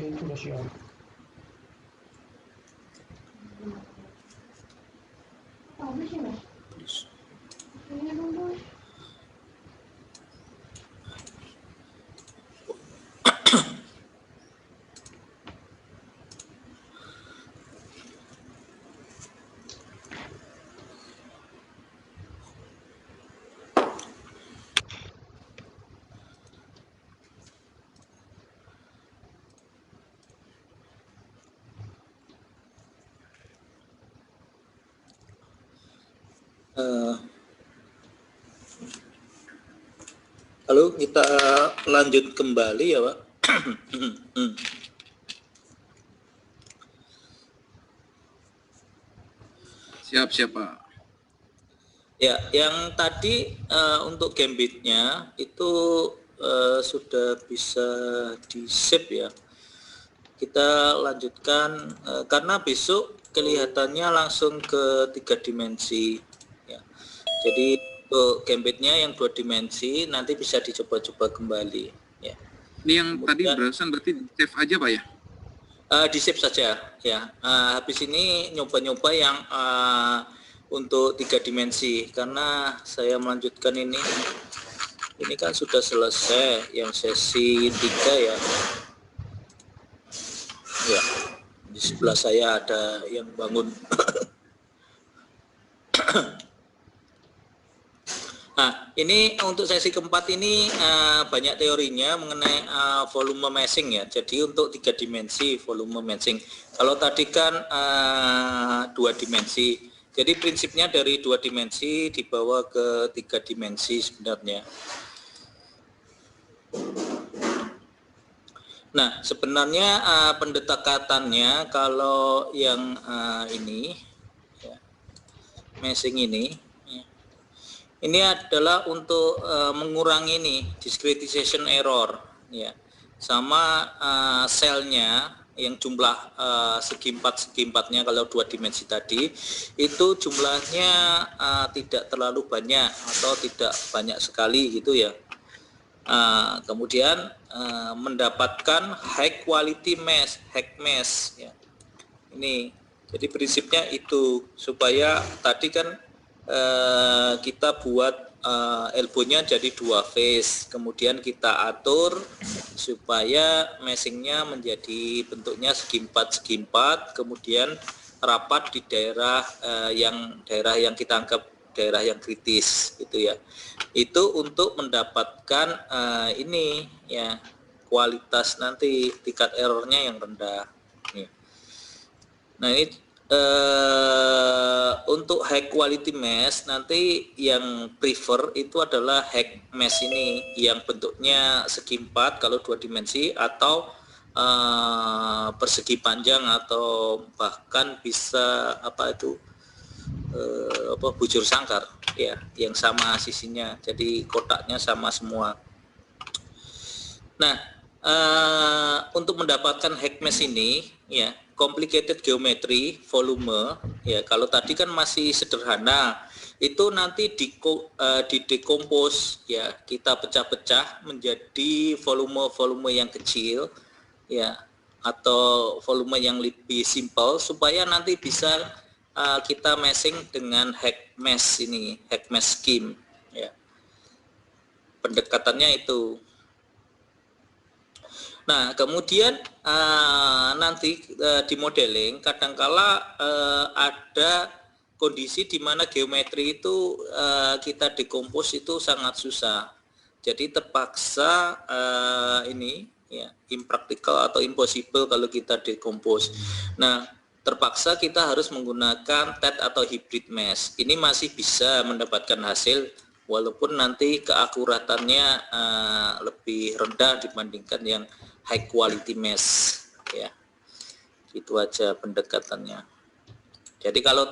itu udah siap. Halo, kita lanjut kembali ya, Pak. Siap, Pak. Ya, yang tadi untuk gambitnya itu sudah bisa di-save ya. Kita lanjutkan karena besok kelihatannya langsung ke 3 dimensi ya. Jadi untuk gambitnya yang 2 dimensi nanti bisa dicoba-coba kembali ya. Ini yang tadi barusan berarti save aja Pak ya? Di save saja ya. Habis ini nyoba-nyoba yang untuk 3 dimensi karena saya melanjutkan ini kan sudah selesai yang sesi 3 ya. Ya, di sebelah saya ada yang bangun. Nah, ini untuk sesi keempat ini banyak teorinya mengenai volume meshing ya. Jadi untuk 3 dimensi volume meshing. Kalau tadi kan 2 dimensi. Jadi prinsipnya dari 2 dimensi dibawa ke 3 dimensi sebenarnya. Nah, sebenarnya pendekatannya kalau yang ini ya, meshing ini adalah untuk mengurangi ini discretization error ya, sama selnya yang jumlah segi empatnya kalau 2 dimensi tadi itu jumlahnya tidak terlalu banyak atau tidak banyak sekali gitu ya. Kemudian mendapatkan high quality mesh, hack mesh ya. Ini jadi prinsipnya itu supaya tadi kan kita buat elbownya jadi 2 phase, kemudian kita atur supaya meshingnya menjadi bentuknya segi empat, kemudian rapat di daerah yang kita anggap daerah yang kritis gitu ya. Itu untuk mendapatkan ini ya, kualitas nanti tingkat errornya yang rendah. Nah ini untuk high quality mesh nanti yang prefer itu adalah hack mesh ini yang bentuknya segi empat kalau 2 dimensi atau persegi panjang atau bahkan bisa bujur sangkar ya, yang sama sisinya, jadi kotaknya sama semua. Nah, untuk mendapatkan hack mesh ini ya, complicated geometry volume ya, kalau tadi kan masih sederhana, itu nanti didekompos ya, kita pecah-pecah menjadi volume-volume yang kecil ya, atau volume yang lebih simple supaya nanti bisa kita meshing dengan hack mesh ini, hack mesh scheme ya. Pendekatannya itu. Nah, kemudian nanti di modeling kadangkala ada kondisi di mana geometri itu kita dekompos itu sangat susah. Jadi terpaksa ini ya, impractical atau impossible kalau kita dekompos. Nah, terpaksa kita harus menggunakan TET atau hybrid mesh. Ini masih bisa mendapatkan hasil walaupun nanti keakuratannya lebih rendah dibandingkan yang high quality mesh ya. Itu aja pendekatannya. Jadi kalau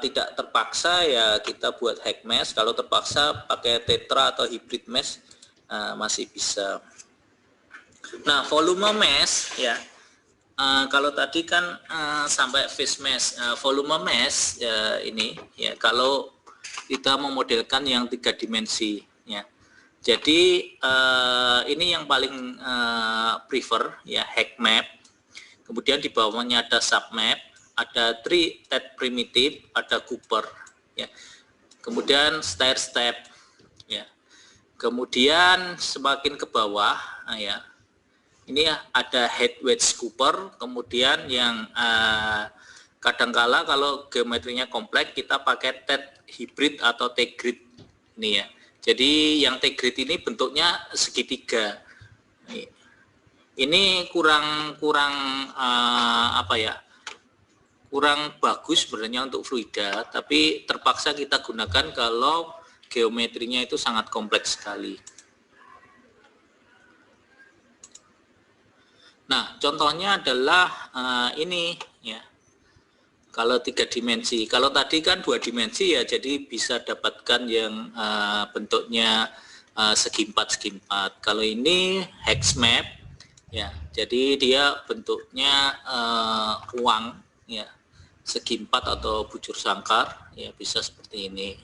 tidak terpaksa ya kita buat hack mesh, kalau terpaksa pakai tetra atau hybrid mesh masih bisa. Nah, volume mesh ya, kalau tadi kan sampai phase mesh, volume mesh ini ya, kalau kita memodelkan yang 3 dimensi ya. Jadi ini yang paling prefer ya, hack map Kemudian di bawahnya ada submap, ada tree Tet primitive, ada Cooper, ya. Kemudian stair step, ya. Kemudian semakin ke bawah, ya. Ini ada head wedge Cooper. Kemudian yang kadangkala kalau geometrinya kompleks kita pakai Tet hybrid atau T-grid ini ya. Jadi yang T-grid ini bentuknya segitiga. Ini kurang apa ya? Kurang bagus sebenarnya untuk fluida, tapi terpaksa kita gunakan kalau geometrinya itu sangat kompleks sekali. Nah, contohnya adalah ini ya. Kalau 3 dimensi, kalau tadi kan 2 dimensi ya, jadi bisa dapatkan yang bentuknya segi empat. Kalau ini hex map ya, jadi dia bentuknya ruang ya, segi 4 atau bujur sangkar ya, bisa seperti ini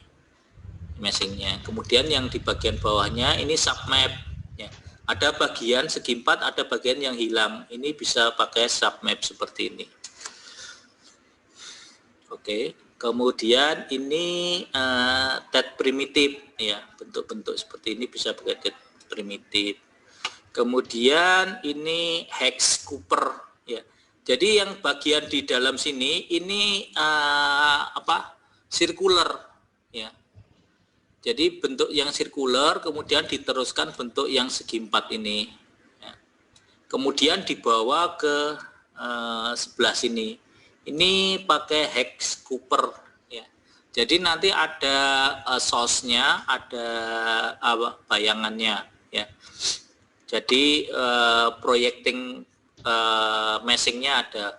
meshingnya. Kemudian yang di bagian bawahnya ini submap ya, ada bagian segi 4, ada bagian yang hilang, ini bisa pakai submap seperti ini. Oke, kemudian ini Tet primitif ya, bentuk-bentuk seperti ini bisa pakai Tet primitif. Kemudian ini hex Cooper ya. Jadi yang bagian di dalam sini ini circular ya. Jadi bentuk yang circular kemudian diteruskan bentuk yang segi 4 ini ya. Kemudian dibawa ke sebelah sini. Ini pakai hex Cooper ya. Jadi nanti ada source-nya, ada bayangannya ya. Jadi projecting meshing-nya ada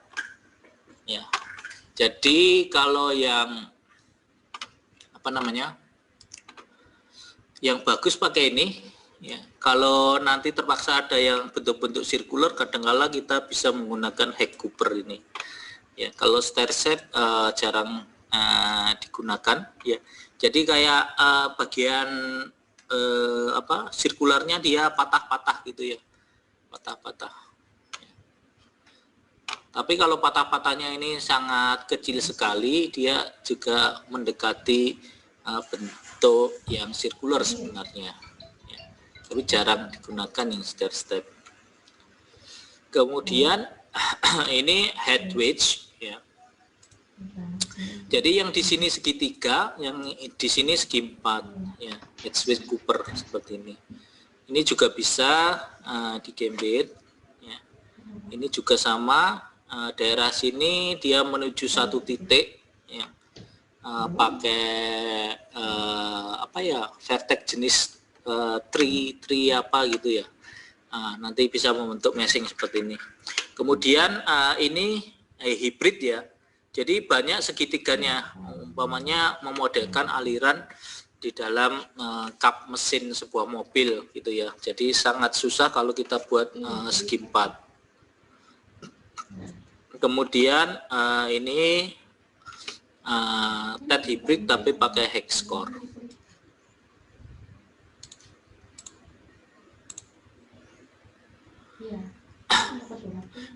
ya. Jadi kalau yang yang bagus pakai ini ya. Kalau nanti terpaksa ada yang bentuk-bentuk circular, kadang-kala kita bisa menggunakan hex Cooper ini. Ya, kalau stair step jarang digunakan ya. Jadi kayak bagian sirkularnya dia patah-patah gitu ya. Patah-patah. Ya. Tapi kalau patah-patahnya ini sangat kecil sekali, dia juga mendekati bentuk yang sirkular sebenarnya. Ya. Tapi jarang digunakan yang stair step. Kemudian ini head wedge ya. Jadi yang di sini segitiga, yang di sini segi 4 ya, head wedge Cooper seperti ini. Ini juga bisa digembet ya. Ini juga sama, daerah sini dia menuju satu titik ya. Pakai vertex jenis tree apa gitu ya. Nanti bisa membentuk meshing seperti ini. Kemudian ini hybrid ya. Jadi banyak segitiganya, umpamanya memodelkan aliran di dalam kap mesin sebuah mobil gitu ya. Jadi sangat susah kalau kita buat segi 4. Kemudian ini Tet hybrid tapi pakai hex core.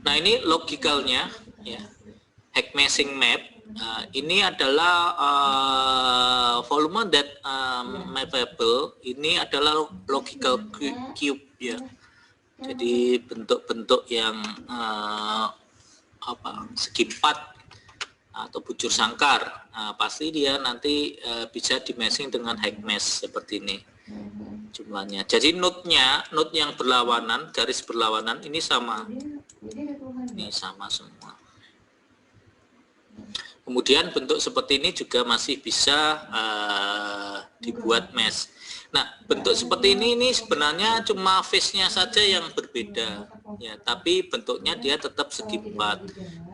Nah ini logikalnya ya, hex meshing map. Ini adalah volume that mappable. Ini adalah logical cube ya. Jadi bentuk-bentuk yang segi 4 atau bujur sangkar. Pasti dia nanti bisa di meshing dengan hex mesh seperti ini jumlahnya. Jadi node yang berlawanan, garis berlawanan ini sama. Ini sama semua. Kemudian bentuk seperti ini juga masih bisa dibuat mesh. Nah, bentuk seperti ini sebenarnya cuma face-nya saja yang berbeda ya, tapi bentuknya dia tetap segi 4.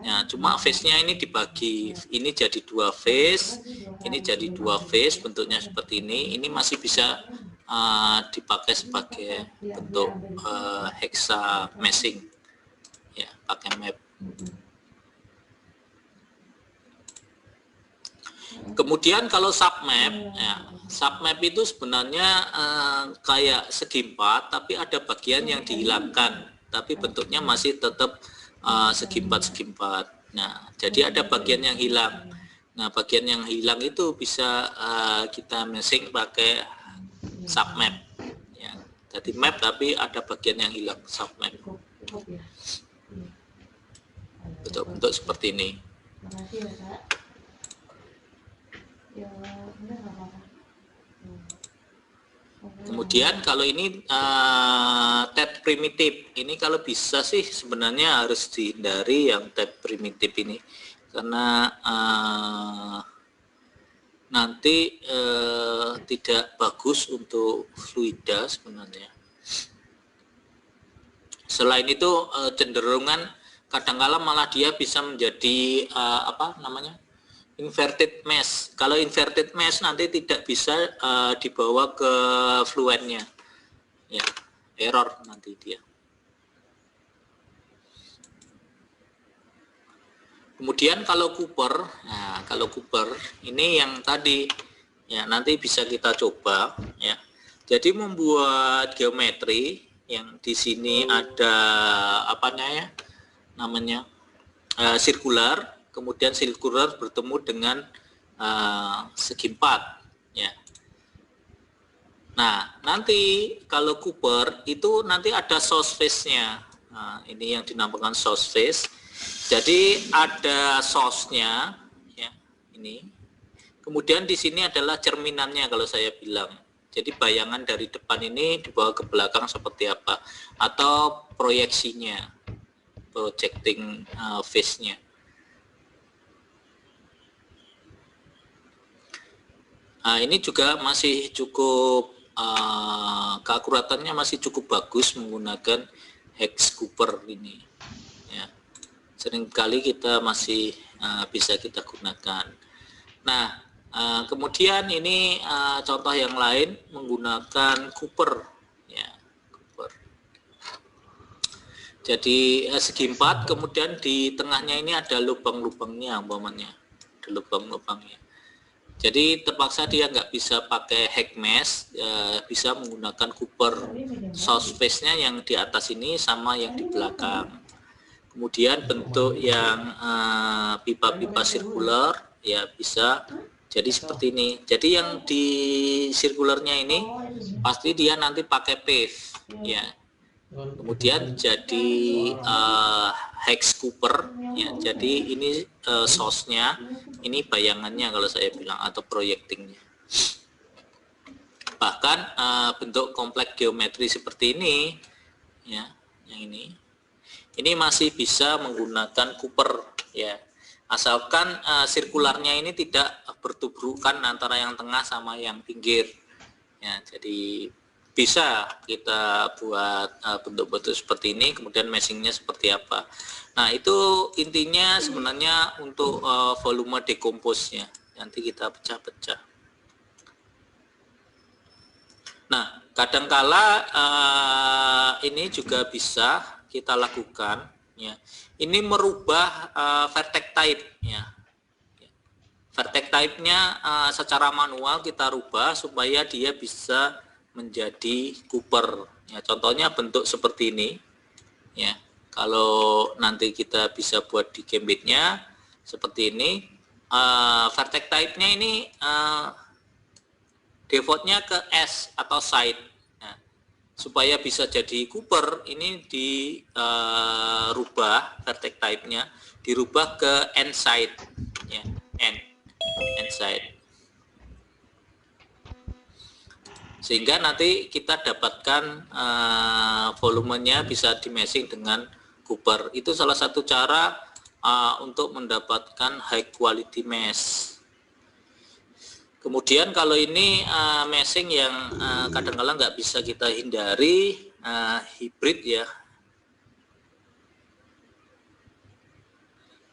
Ya, cuma face-nya ini dibagi. Ini jadi 2 face, ini jadi 2 face, bentuknya seperti ini. Ini masih bisa dipakai sebagai bentuk hexa meshing ya, pakai map. Kemudian kalau submap ya, submap itu sebenarnya kayak segi 4 tapi ada bagian yang dihilangkan, tapi bentuknya masih tetap segi empat. Nah, jadi ada bagian yang hilang. Nah, bagian yang hilang itu bisa kita meshing pakai submap. Ya, jadi map tapi ada bagian yang hilang, submap. Bentuk seperti ini. Kemudian kalau ini tab primitif, ini kalau bisa sih sebenarnya harus dihindari yang tab primitif ini, karena nanti tidak bagus untuk fluida sebenarnya. Selain itu cenderungan kadang-kala malah dia bisa menjadi inverted mesh. Kalau inverted mesh nanti tidak bisa dibawa ke fluentnya, ya, error nanti dia. Kemudian kalau Cooper, nah kalau Cooper ini yang tadi, ya nanti bisa kita coba, ya. Jadi membuat geometri yang di sini ada sirkular. Kemudian sirkular bertemu dengan segi empat, ya. Nah, nanti kalau Cooper itu nanti ada source face-nya. Nah, ini yang dinamakan source face. Jadi ada source-nya, ya, ini. Kemudian di sini adalah cerminannya kalau saya bilang. Jadi bayangan dari depan ini dibawa ke belakang seperti apa, atau proyeksinya, projecting face-nya. Nah, ini juga masih cukup keakuratannya masih cukup bagus menggunakan hex Cooper ini, ya. Seringkali kita masih bisa kita gunakan. Nah, kemudian ini contoh yang lain menggunakan Cooper, ya, Cooper. Jadi segi empat, kemudian di tengahnya ini ada lubang-lubangnya, umpamanya ada lubang-lubangnya. Jadi terpaksa dia nggak bisa pakai hex mesh, bisa menggunakan Cooper. Source face-nya yang di atas ini sama yang di belakang. Kemudian bentuk yang pipa-pipa sirkular, ya bisa jadi seperti ini. Jadi yang di sirkularnya ini pasti dia nanti pakai pave, ya. Kemudian jadi hex Cooper, ya. Jadi ini source-nya, ini bayangannya kalau saya bilang, atau projectingnya. Bahkan bentuk kompleks geometri seperti ini, ya, yang ini masih bisa menggunakan Cooper, ya. Asalkan sirkularnya ini tidak bertubrukan antara yang tengah sama yang pinggir, ya. Jadi bisa kita buat bentuk-bentuk seperti ini, kemudian meshingnya seperti apa. Nah, itu intinya sebenarnya untuk volume decompose-nya. Nanti kita pecah-pecah. Nah, kadangkala ini juga bisa kita lakukan, ya. Ini merubah vertex type, ya. Vertex type-nya secara manual kita rubah supaya dia bisa menjadi Cooper, ya. Contohnya bentuk seperti ini, ya. Kalau nanti kita bisa buat di Gambit-nya seperti ini, vertex type-nya ini default-nya ke S atau side. Nah, supaya bisa jadi Cooper, ini dirubah vertex type-nya, dirubah ke N side, ya, N side. Sehingga nanti kita dapatkan volumenya bisa di meshing dengan Cooper. Itu salah satu cara untuk mendapatkan high quality mesh. Kemudian kalau ini meshing yang kadang-kadang nggak bisa kita hindari, hybrid, ya.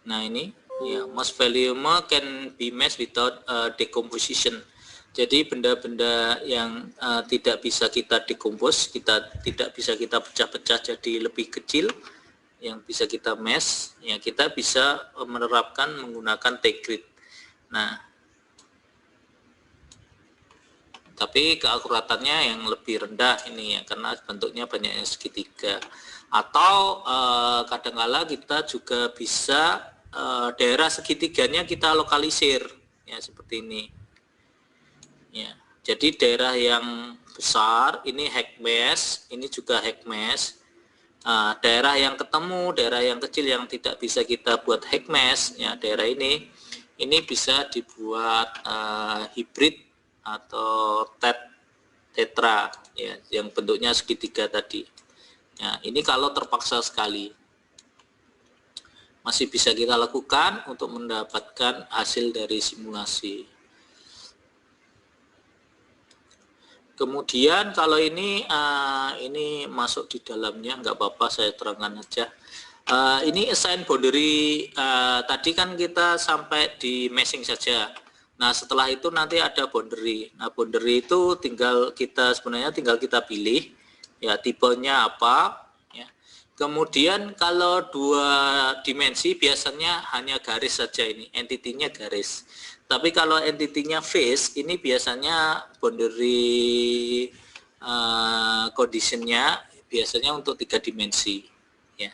Nah, ini, ya, most volume can be meshed without decomposition. Jadi benda-benda yang tidak bisa kita decompose, tidak bisa kita pecah-pecah jadi lebih kecil, yang bisa kita mesh, ya kita bisa menerapkan menggunakan T-grid. Nah, tapi keakuratannya yang lebih rendah ini ya, karena bentuknya banyak yang segitiga. Atau kadangkala kita juga bisa daerah segitiganya kita lokalisir ya, seperti ini ya. Jadi daerah yang besar ini high mesh, ini juga high mesh. Daerah yang ketemu, daerah yang kecil yang tidak bisa kita buat high mesh ya, daerah ini bisa dibuat hybrid atau tetra ya, yang bentuknya segitiga tadi. Ya, ini kalau terpaksa sekali masih bisa kita lakukan untuk mendapatkan hasil dari simulasi. Kemudian kalau ini masuk di dalamnya, nggak apa-apa saya terangkan aja. Ini assign boundary, tadi kan kita sampai di meshing saja. Nah setelah itu nanti ada boundary. Nah boundary itu sebenarnya tinggal kita pilih ya, tipenya apa ya. Kemudian kalau 2 dimensi biasanya hanya garis saja, ini entity-nya garis. Tapi kalau entity-nya face ini biasanya boundary condition-nya biasanya untuk 3 dimensi ya.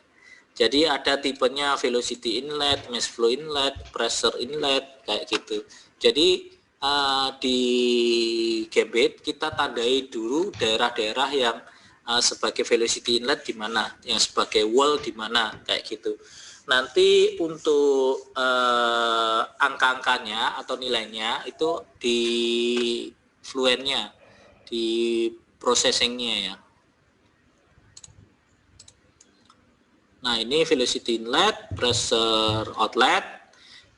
Jadi ada tipenya velocity inlet, mass flow inlet, pressure inlet kayak gitu. Jadi di Gambit kita tandai dulu daerah-daerah yang sebagai velocity inlet di mana, yang sebagai wall di mana kayak gitu. Nanti untuk angka-angkanya atau nilainya itu di fluentnya, di processingnya ya. Nah ini velocity inlet, pressure outlet.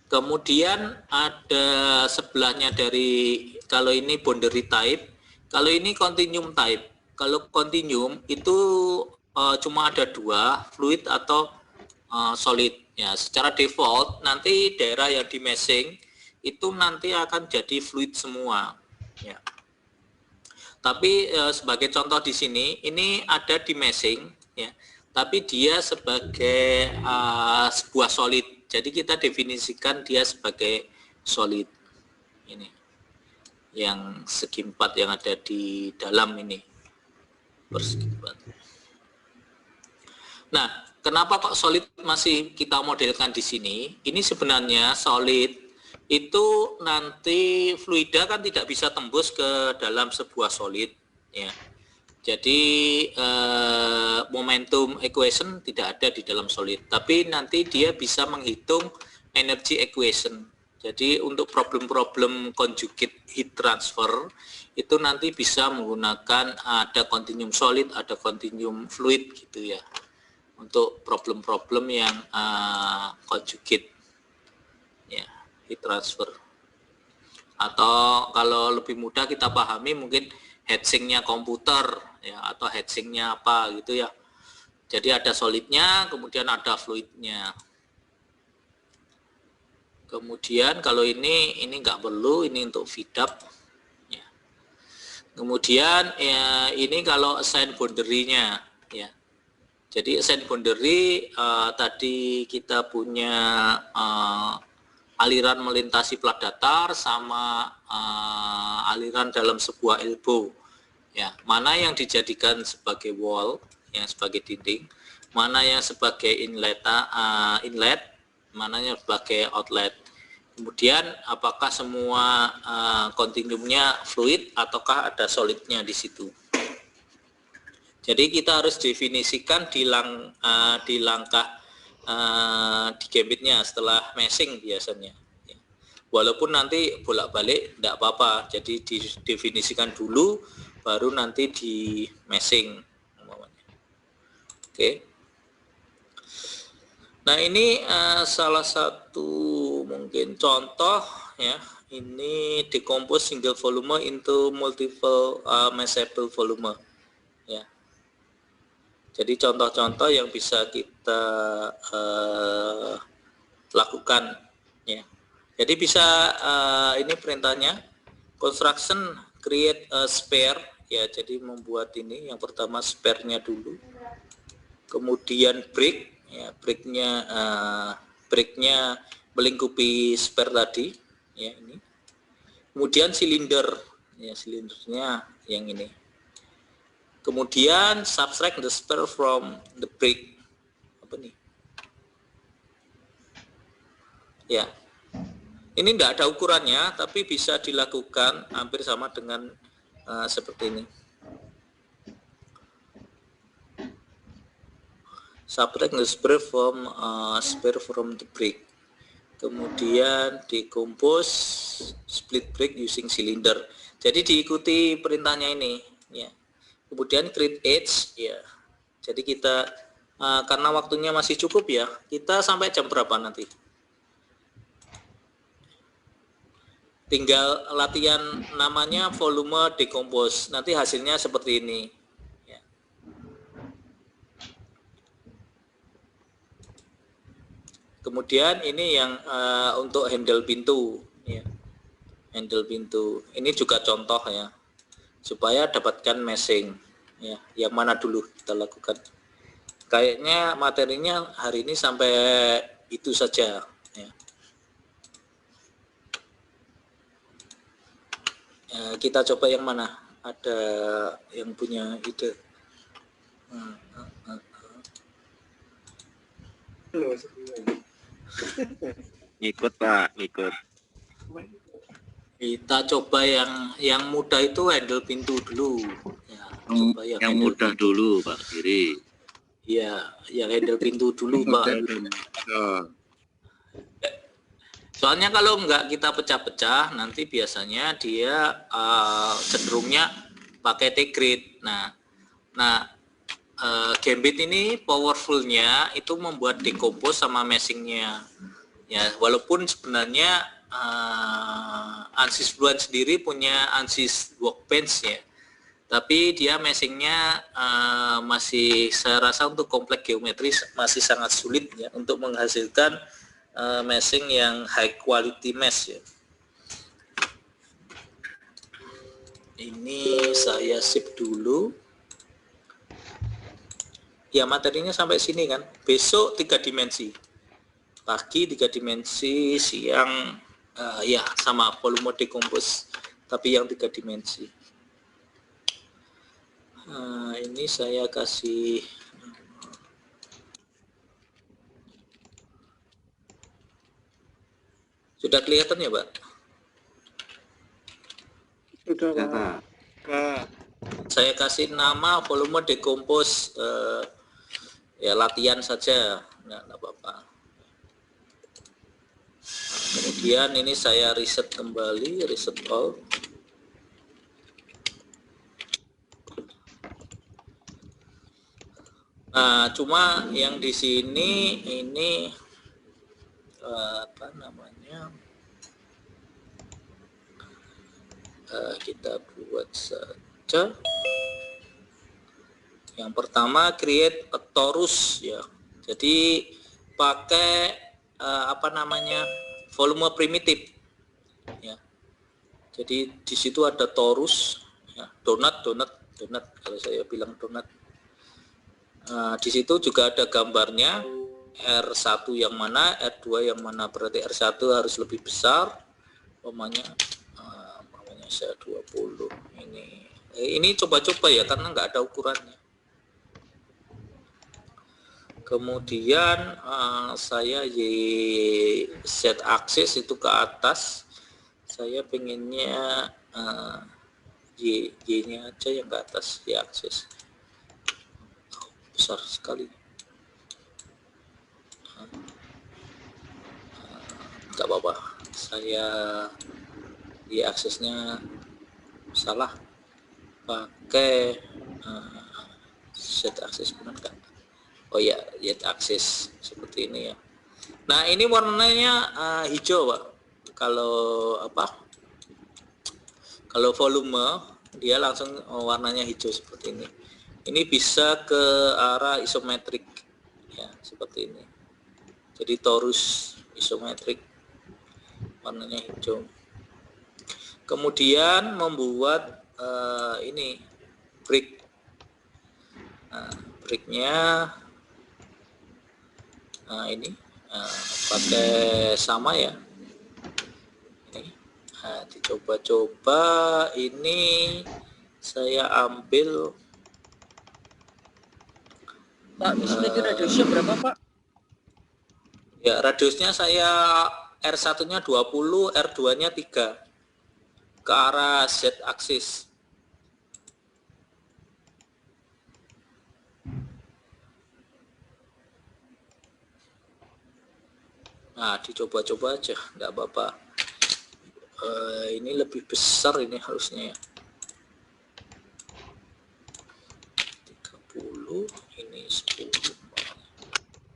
Kemudian ada sebelahnya dari, kalau ini boundary type, kalau ini continuum type. Kalau continuum itu cuma ada 2, fluid atau solid. Ya, secara default nanti daerah yang di meshing itu nanti akan jadi fluid semua. Ya. Tapi sebagai contoh di sini, ini ada di meshing, ya. Tapi dia sebagai sebuah solid. Jadi kita definisikan dia sebagai solid. Ini yang segi 4 yang ada di dalam ini persegi 4. Nah, kenapa kok solid masih kita modelkan di sini? Ini sebenarnya solid itu nanti fluida kan tidak bisa tembus ke dalam sebuah solid, ya. Jadi momentum equation tidak ada di dalam solid, tapi nanti dia bisa menghitung energy equation. Jadi untuk problem-problem conjugate heat transfer itu nanti bisa menggunakan ada continuum solid, ada continuum fluid gitu ya. Untuk problem-problem yang conjugate ya, heat transfer. Atau kalau lebih mudah kita pahami mungkin heatsink-nya komputer ya, atau heatsink-nya apa gitu ya. Jadi ada solidnya, kemudian ada fluidnya. Kemudian kalau ini nggak perlu, ini untuk VDAP ya. Kemudian ya, ini kalau assign boundary-nya ya. Jadi assign boundary tadi kita punya aliran melintasi plat datar sama aliran dalam sebuah elbow ya. Mana yang dijadikan sebagai wall, yang sebagai dinding, mana yang sebagai inlet, mana yang sebagai outlet. Kemudian apakah semua continuumnya fluid ataukah ada solidnya di situ. Jadi kita harus definisikan di langkah di Gambitnya setelah meshing biasanya. Walaupun nanti bolak-balik tidak apa-apa, jadi didefinisikan dulu baru nanti di meshing. Oke. Nah ini salah satu mungkin contoh ya. Ini decompose single volume into multiple meshable volume ya. Jadi contoh-contoh yang bisa kita lakukan ya. Jadi bisa ini perintahnya construction create a spare ya. Jadi membuat ini yang pertama spare-nya dulu. Kemudian break ya, breaknya melingkupi spare tadi ya ini. Kemudian silinder. ya, silindernya yang ini. Kemudian subtract the spare from the brake. Apa nih? Ya, ini tidak ada ukurannya, tapi bisa dilakukan hampir sama dengan seperti ini. Subtract the spare from the brake. Kemudian decompose split brake using cylinder. Jadi diikuti perintahnya ini, ya. Kemudian create edge, ya. Jadi kita karena waktunya masih cukup ya, kita sampai jam berapa nanti? Tinggal latihan namanya volume decompose. Nanti hasilnya seperti ini. Ya. Kemudian ini yang untuk handle pintu, ya. Handle pintu. Ini juga contoh ya, supaya dapatkan meshing. Ya, yang mana dulu kita lakukan? Kayaknya materinya hari ini sampai itu saja. Ya. Kita coba yang mana? Ada yang punya ide? Ngikut Pak, ngikut. Kita coba yang mudah itu handle pintu dulu. Ya, coba yang mudah pintu dulu Pak Giri. Iya, yang handle pintu dulu Pak. Soalnya kalau enggak kita pecah-pecah, nanti biasanya dia cenderungnya pakai T-grid. Nah, gambit ini powerfulnya itu membuat decompose sama meshingnya. Ya, walaupun sebenarnya ANSYS Bluan sendiri punya ANSYS workbench ya, tapi dia meshingnya masih, saya rasa untuk kompleks geometri masih sangat sulit ya untuk menghasilkan meshing yang high quality mesh ya. Ini saya sip dulu ya, materinya sampai sini kan. Besok 3 dimensi, pagi 3 dimensi, siang ya sama volume decompose tapi yang 3 dimensi. Ini saya kasih sudah kelihatan ya Pak? Sudah Pak. Saya kasih nama volume decompose ya, latihan saja, nggak apa-apa. Kemudian ini saya reset kembali, reset all. Nah, cuma yang di sini ini apa namanya? Kita buat saja. Yang pertama create a torus ya. Jadi pakai apa namanya? Volume primitif ya. Jadi di situ ada torus ya, donat kalau saya bilang donat. Di situ juga ada gambarnya R1 yang mana, R2 yang mana, berarti R1 harus lebih besar, umpamanya saya 20. Ini coba-coba ya karena nggak ada ukurannya. Kemudian saya set aksis itu ke atas. Saya pengennya Y-nya aja yang ke atas, Y aksis. Besar sekali. Nggak apa-apa. Saya Y aksesnya salah. Pakai set aksis benar kan? Oh ya, Z aksis seperti ini ya. Nah, ini warnanya hijau, Pak. Kalau apa? Kalau volume dia langsung warnanya hijau seperti ini. Ini bisa ke arah isometrik ya, seperti ini. Jadi torus isometrik warnanya hijau. Kemudian membuat ini brick. Nah, bricknya ini pakai sama ya, ini Nah, dicoba-coba ini saya ambil Pak, ini radiusnya berapa, Pak? ya, radiusnya saya R1-nya 20, R2-nya 3 ke arah Z aksis. Nah, dicoba-coba aja, nggak apa-apa. Ini lebih besar ini harusnya ya. 30, ini 10.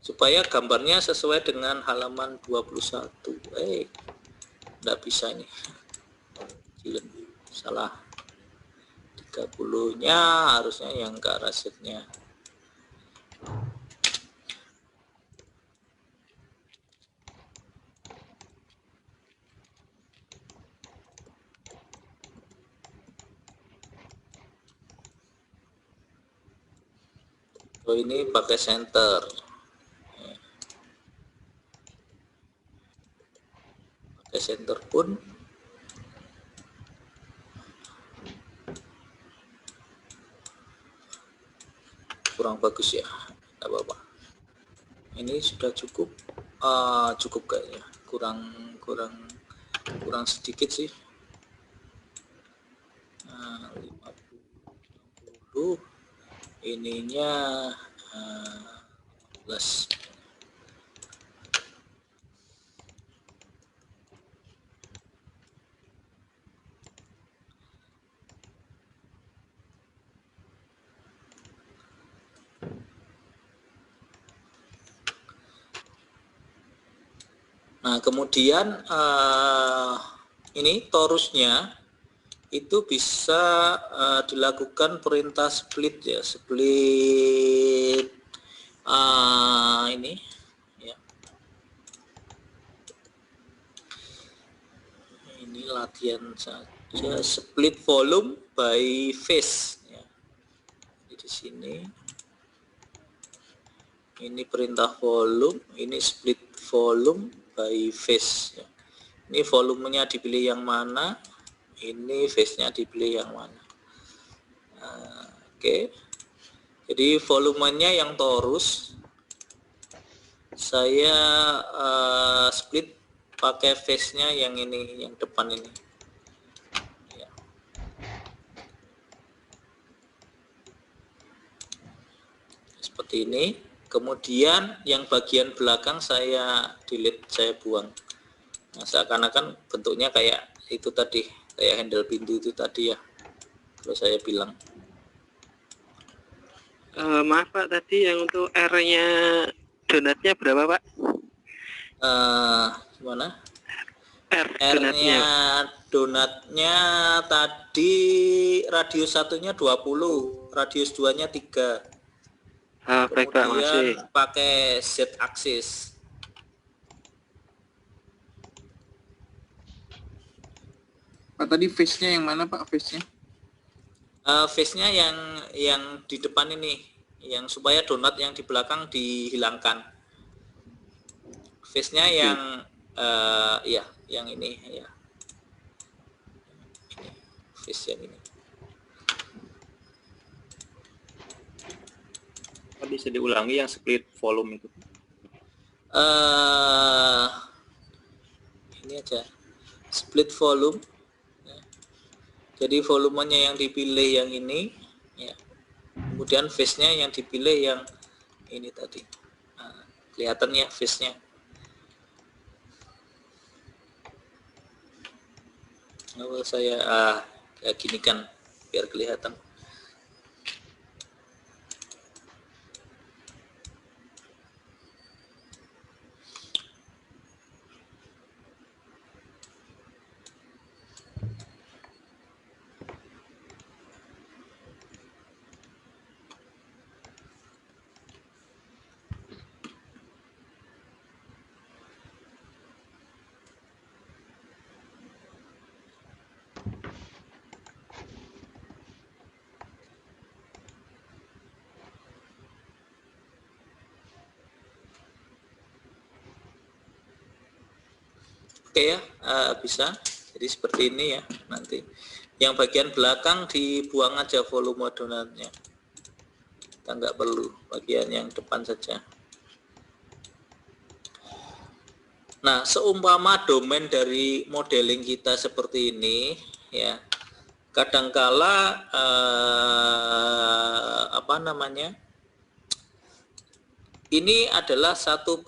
Supaya gambarnya sesuai dengan halaman 21. Nggak bisa ini. Salah. 30-nya harusnya yang ke arah Z-nya. Oh, ini pakai center. Pakai center pun kurang bagus ya. Tidak apa-apa. Ini sudah cukup. Cukup kayaknya. Kurang sedikit sih. 50. Ininya 15. Nah, kemudian ini torusnya itu bisa dilakukan perintah split ya, split ini ya. Ini latihan saja, split volume by phase ya. Di sini ini perintah volume, ini split volume by phase ya. Ini volumenya dipilih yang mana, ini phase-nya dipilih yang mana. Oke. Jadi volumenya yang torus saya split pakai phase-nya yang ini, yang depan ini ya. Seperti ini. Kemudian yang bagian belakang saya delete, saya buang. Nah, seakan-akan bentuknya kayak itu tadi, kayak handle pintu itu tadi ya, kalau saya bilang. Maaf Pak, tadi yang untuk R-nya donatnya berapa Pak? Gimana? R-donatnya. Donatnya tadi radius satunya 20, radius 2-nya 3. Baik Pak, masih. Kemudian pakai Z aksis. Pak tadi face-nya yang mana Pak, face-nya? Face-nya yang di depan ini, yang supaya donat yang di belakang dihilangkan. Face-nya yang ya, yang ini ya. Ini, face yang ini. Bisa diulangi yang split volume itu. Ini aja, split volume. Jadi volumenya yang dipilih yang ini ya. Kemudian phase-nya yang dipilih yang ini tadi. Nah, kelihatan ya phase-nya. Kalau saya kayak gini kan biar kelihatan. Oke ya, bisa. Jadi seperti ini ya nanti. Yang bagian belakang dibuang aja volume donatnya. Kita nggak perlu, bagian yang depan saja. Nah, seumpama domain dari modeling kita seperti ini, ya, kadangkala ini adalah satu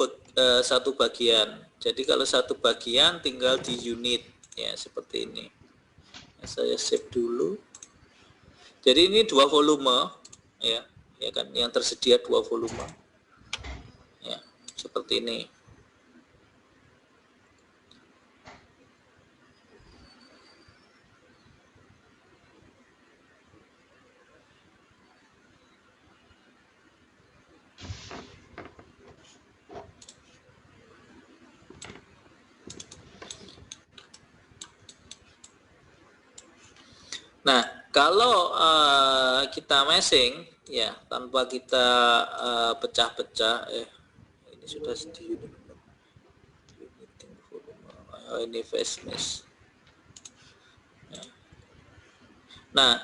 bagian. Jadi kalau satu bagian tinggal di unit, ya seperti ini. Saya save dulu. Jadi ini 2 volume, ya kan, yang tersedia 2 volume, ya seperti ini. Nah, kalau kita meshing ya tanpa kita pecah-pecah, ini sudah di ini face mesh. Nah,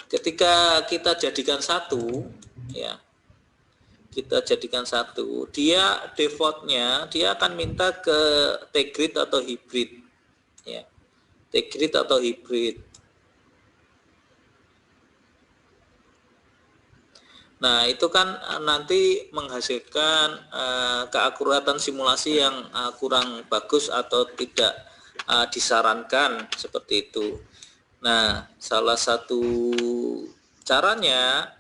ketika kita jadikan satu, ya kita jadikan satu, dia defaultnya dia akan minta ke T-grid atau hybrid, ya T-grid atau hybrid. Nah, itu kan nanti menghasilkan keakuratan simulasi yang kurang bagus atau tidak disarankan seperti itu. Nah, salah satu caranya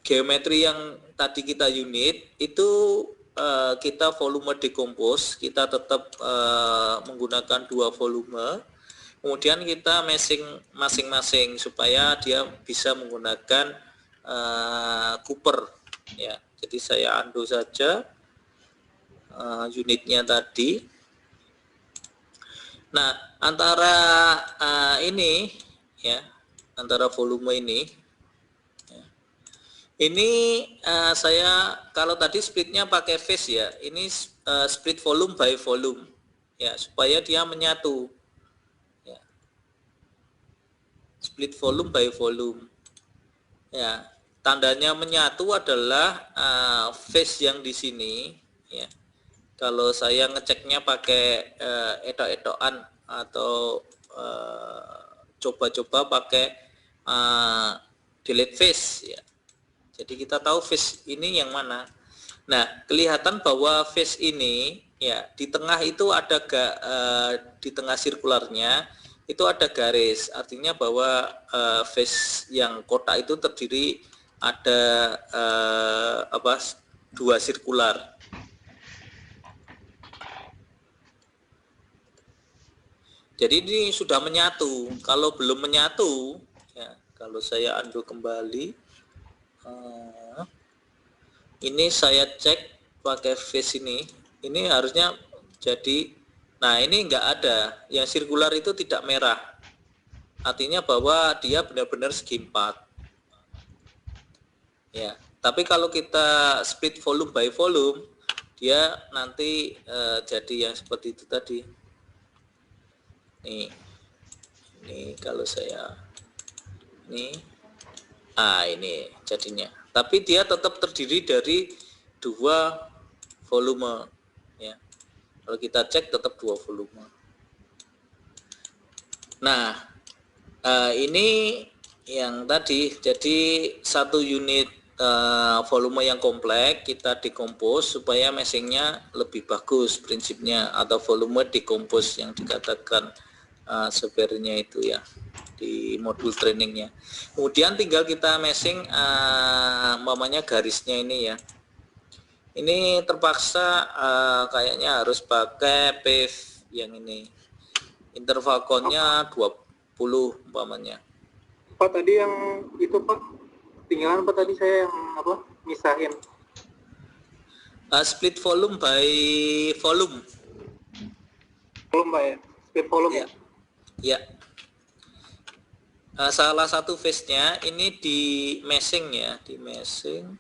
geometri yang tadi kita unit itu kita volume decompose, kita tetap menggunakan 2 volume. Kemudian kita meshing masing-masing supaya dia bisa menggunakan Cooper, ya. Jadi saya undo saja unitnya tadi. Nah, antara ini, ya, antara volume ini, ya. Ini saya kalau tadi splitnya pakai phase ya, ini split volume by volume, ya, supaya dia menyatu. Split volume by volume, ya, tandanya menyatu adalah phase yang di sini, ya. Kalau saya ngeceknya pakai etok-etokan atau coba-coba pakai delete phase, ya. Jadi kita tahu phase ini yang mana. Nah, kelihatan bahwa phase ini, ya, di tengah itu ada di tengah sirkularnya itu ada garis, artinya bahwa face yang kotak itu terdiri ada 2 sirkular. Jadi ini sudah menyatu. Kalau belum menyatu, ya, kalau saya undo kembali, ini saya cek pakai face ini harusnya jadi. Nah, ini enggak ada, yang sirkular itu tidak merah, artinya bahwa dia benar-benar segi 4, ya. Tapi kalau kita split volume by volume, dia nanti jadi yang seperti itu tadi. Ini kalau saya ini jadinya. Tapi dia tetap terdiri dari 2 volume, ya. Kalau kita cek tetap 2 volume. Nah, ini yang tadi, jadi 1 unit volume yang kompleks kita decompose supaya meshingnya lebih bagus prinsipnya, atau volume decompose yang dikatakan sebenarnya itu ya di modul trainingnya. Kemudian tinggal kita meshing umpamanya garisnya ini ya. Ini terpaksa kayaknya harus pakai PIV yang ini. Interval count-nya 20 umpamanya. Pak tadi yang itu Pak, tinggalan Pak tadi saya yang misahin. Split volume by volume. Volume Pak ya? Split volume ya? Ya. Salah satu phase-nya ini di meshing ya, di meshing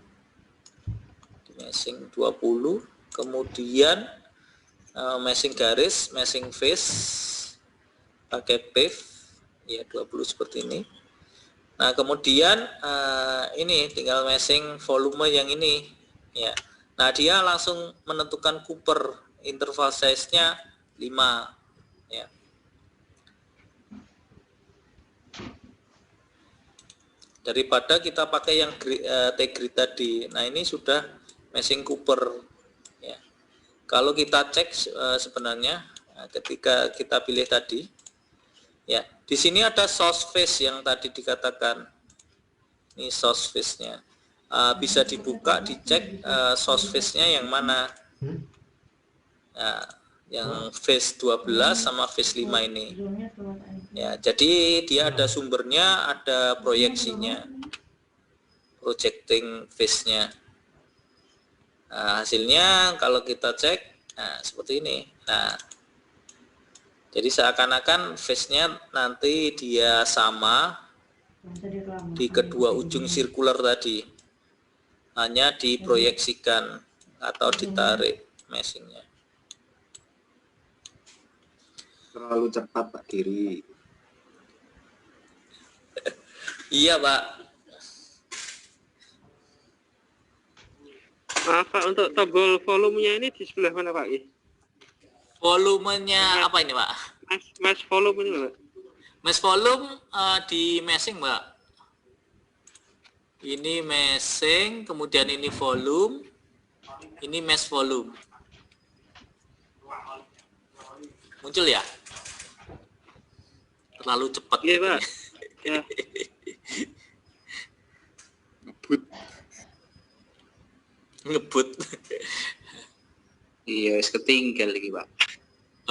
20, kemudian Meshing garis, meshing face pakai pave ya 20 seperti ini. Nah, kemudian ini tinggal meshing volume yang ini ya. Nah, dia langsung menentukan Cooper, interval size-nya 5 ya. Daripada kita pakai yang T-grid tadi. Nah, ini sudah meshing Cooper ya. Kalau kita cek sebenarnya ketika kita pilih tadi ya, di sini ada source face yang tadi dikatakan. Ini source face-nya. Bisa dibuka, dicek source face-nya yang mana. Nah, yang face 12 sama face 5 ini. Ya, jadi dia ada sumbernya, ada proyeksinya. Projecting face-nya. Nah, hasilnya kalau kita cek seperti ini. Nah, jadi seakan-akan face-nya nanti dia sama di kedua ujung sirkular tadi. Hanya diproyeksikan atau ditarik meshingnya. Terlalu cepat Pak Giri. Iya Pak. Maaf Pak, untuk tombol volumenya ini di sebelah mana Pak? Volumenya apa ini Pak? Mas volume ini Pak. Mesh volume di meshing Pak. Ini meshing, kemudian ini volume, ini mesh volume. Muncul ya? Terlalu cepat. Iya Pak. Ya. Ngebut. Iya, ketinggal lagi Pak.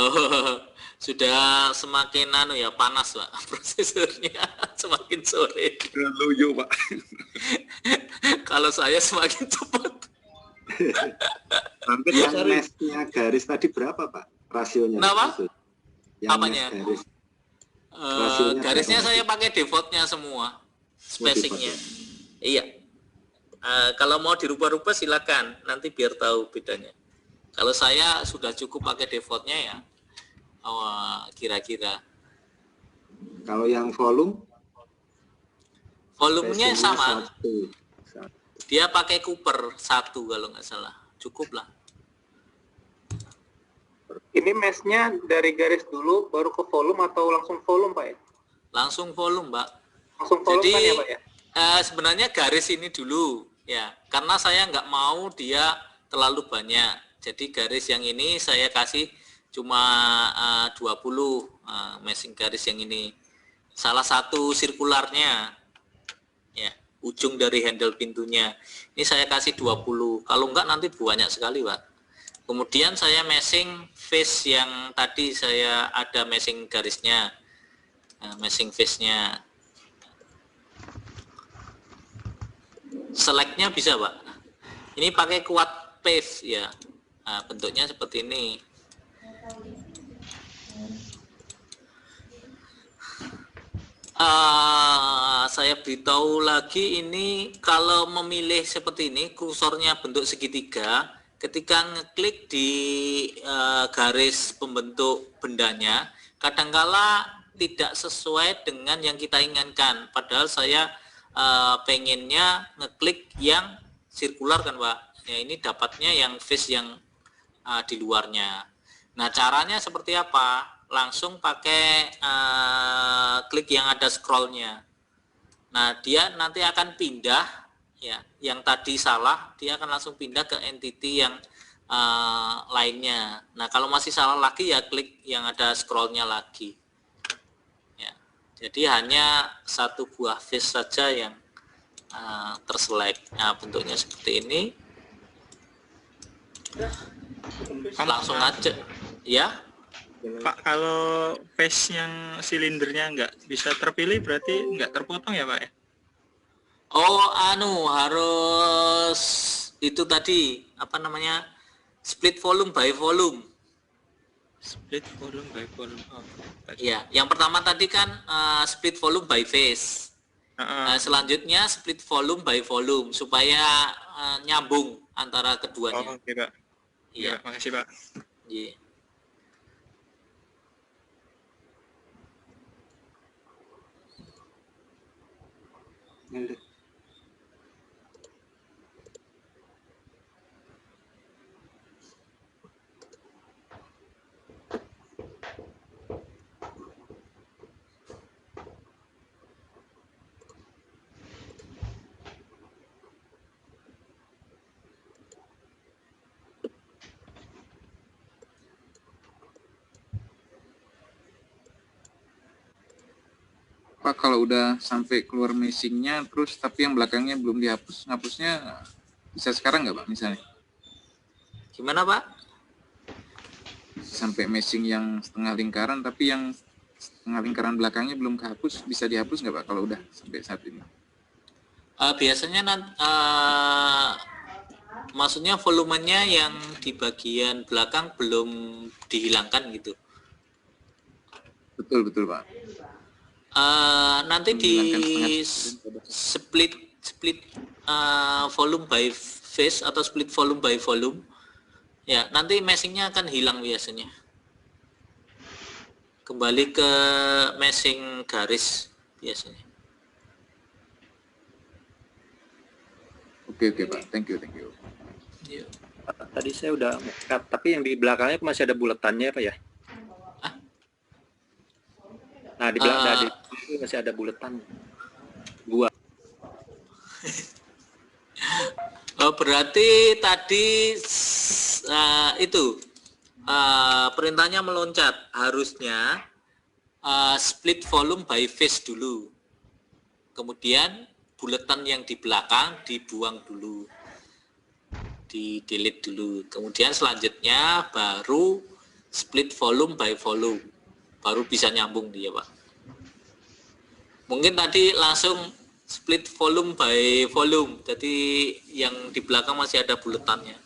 Oh, sudah semakin panas Pak prosesornya, semakin sore. Luyu Pak. Kalau saya semakin cepat. Hampir yang meshnya garis tadi berapa Pak? Rasionya? Kenapa? Yang Apanya? Garis. Garisnya saya pakai defaultnya semua, spacingnya. Iya. Kalau mau dirubah-rubah silakan, nanti biar tahu bedanya. Kalau saya sudah cukup pakai defaultnya ya, kira-kira. Kalau yang volume? Volumenya sama. Satu. Dia pakai Cooper 1 kalau nggak salah, cukup lah. Ini meshnya dari garis dulu baru ke volume atau langsung volume Pak ya? Langsung volume Mbak. Langsung volume Jadi kan ya Pak ya? sebenarnya garis ini dulu ya, karena saya nggak mau dia terlalu banyak. Jadi garis yang ini saya kasih cuma 20 meshing garis yang ini. Salah satu sirkularnya ya, ujung dari handle pintunya. Ini saya kasih 20. Kalau enggak nanti banyak sekali, Pak. Kemudian saya meshing face yang tadi saya ada meshing garisnya. Meshing face-nya. Select-nya bisa, Pak. Ini pakai kuat pave ya. Nah, bentuknya seperti ini. Saya beritahu lagi, ini kalau memilih seperti ini, kursornya bentuk segitiga, ketika ngeklik di garis pembentuk bendanya, kadangkala tidak sesuai dengan yang kita inginkan. Padahal saya pengennya ngeklik yang sirkular kan Pak. Ya, ini dapatnya yang face yang di luarnya. Nah, caranya seperti apa? Langsung pakai klik yang ada scrollnya. Nah, dia nanti akan pindah ya, yang tadi salah dia akan langsung pindah ke entity yang lainnya. Nah, kalau masih salah lagi ya klik yang ada scrollnya lagi ya. Jadi hanya satu buah face saja yang terselect. Nah, bentuknya seperti ini. Langsung aja ya. Pak, kalau face yang silindernya nggak bisa terpilih berarti nggak terpotong ya Pak ya? Oh, harus itu tadi apa namanya, split volume by volume. Split volume by volume. Oh, Iya, yang pertama tadi kan split volume by face. Selanjutnya split volume by volume supaya nyambung antara keduanya. Oh, oke Pak. Iya. Ya, makasih Pak. Iya. Pak, kalau udah sampai keluar meshingnya terus tapi yang belakangnya belum dihapus, ngapusnya bisa sekarang nggak Pak misalnya? Gimana Pak? Sampai meshing yang setengah lingkaran tapi yang setengah lingkaran belakangnya belum kehapus, bisa dihapus nggak Pak kalau udah sampai saat ini? Biasanya maksudnya volumenya yang di bagian belakang belum dihilangkan gitu. Betul Pak. Nanti di split volume by phase atau split volume by volume ya, nanti meshingnya akan hilang biasanya, kembali ke meshing garis biasanya. Oke Pak, thank you. Iya. Tadi saya udah nge-cut, tapi yang di belakangnya masih ada buletannya Pak ya? Nah di belakang masih ada buletan. Oh, berarti tadi itu perintahnya meloncat, harusnya split volume by phase dulu, kemudian buletan yang di belakang dibuang dulu, di delete dulu, kemudian selanjutnya baru split volume by volume, baru bisa nyambung dia Pak. Mungkin tadi langsung split volume by volume, jadi yang di belakang masih ada buletannya.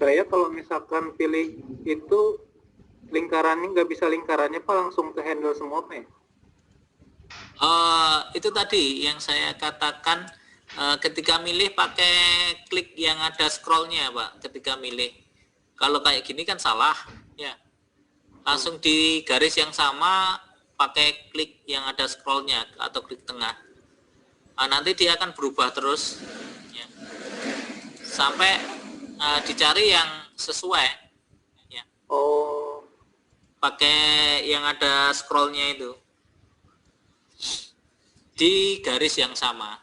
Saya kalau misalkan pilih itu lingkarannya nggak bisa lingkarannya Pak, langsung ke handle semua Pak ya? Itu tadi yang saya katakan, ketika milih pakai klik yang ada scrollnya Pak, ketika milih. Kalau kayak gini kan salah ya, langsung di garis yang sama pakai klik yang ada scrollnya atau klik tengah. Nanti dia akan berubah terus ya, sampai dicari yang sesuai ya. Oh, Pakai yang ada scrollnya itu di garis yang sama.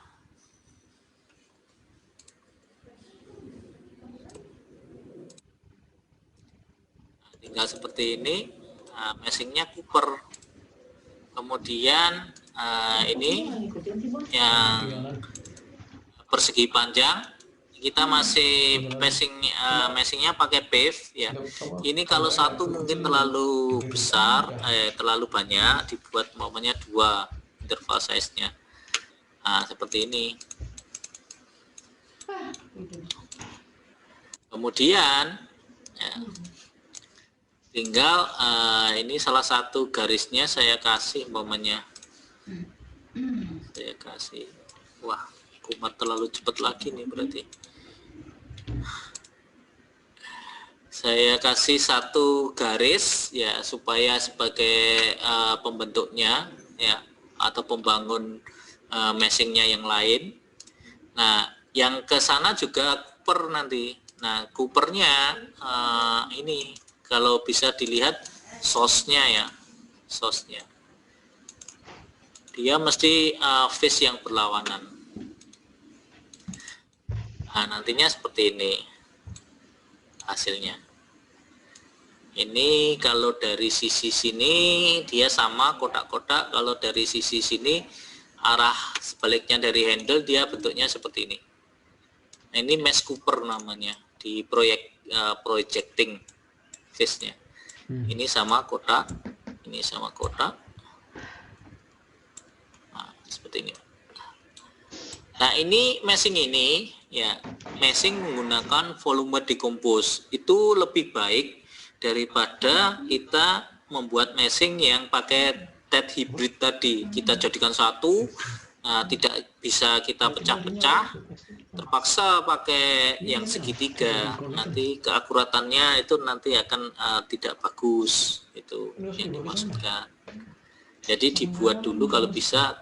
Tinggal seperti ini. Meshingnya Cooper, kemudian ini yang persegi panjang, kita masih meshingnya pakai pave ya. Ini kalau satu mungkin terlalu besar, terlalu banyak, dibuat momennya 2 interval size-nya. Seperti ini. Kemudian ya, tinggal ini salah satu garisnya saya kasih momennya, saya kasih. Wah, kumat terlalu cepat lagi nih berarti. Saya kasih satu garis ya, supaya sebagai pembentuknya ya, atau pembangun meshingnya yang lain. Nah, yang ke sana juga Cooper nanti. Nah, Coopernya ini kalau bisa dilihat source-nya ya, source-nya. Dia mesti phase yang berlawanan. Nah, nantinya seperti ini hasilnya. Ini kalau dari sisi sini dia sama kotak-kotak, kalau dari sisi sini arah sebaliknya dari handle dia bentuknya seperti ini. Nah, ini mesh Cooper namanya di projecting phase-nya. Ini sama kotak, ini sama kotak. Nah, seperti ini. Nah, ini meshing ini ya, meshing menggunakan volume decompose. Itu lebih baik daripada kita membuat meshing yang pakai TET hybrid tadi. Kita jadikan satu, tidak bisa kita pecah-pecah, terpaksa pakai yang segitiga, nanti keakuratannya itu nanti akan tidak bagus, itu yang dimaksudkan. Jadi dibuat dulu kalau bisa